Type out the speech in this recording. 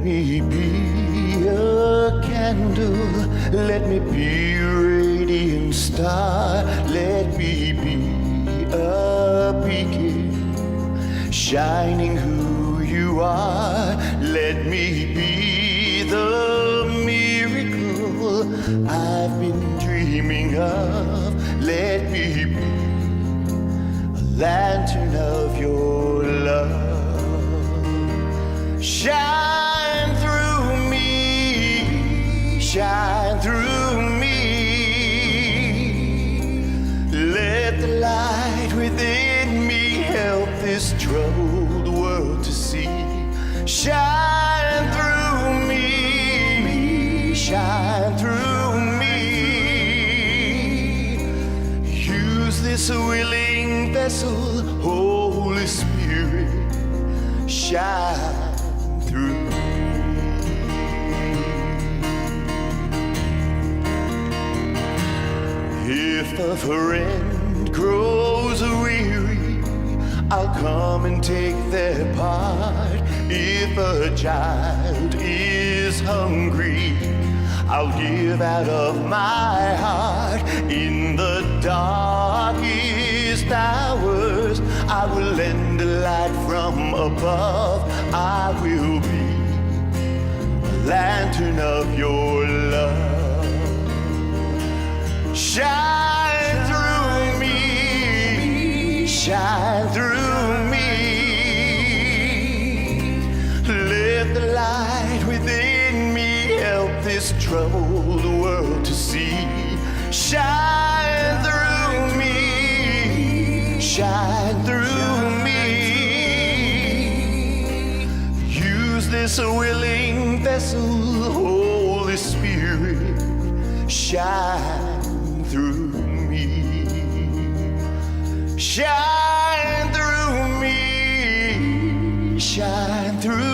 me be a candle, let me be a radiant star, let me be a beacon, shining who you are, let me be the miracle I've been dreaming of, let me be a lantern of your love. Shine through me, shine through me. Let the light within me help this troubled world to see. Shine through me, shine through me. Use this willing vessel, Holy Spirit, shine through me. If a friend grows weary, I'll come and take their part. If a child is hungry, I'll give out of my heart. In the darkest hours, I will lend a light from above. I will be a lantern of your love. Shine through me, shine through me. Let the light within me help this troubled world to see. Shine through me, shine through me. Use this willing vessel, Holy Spirit, shine through me. Shine through me, shine through me.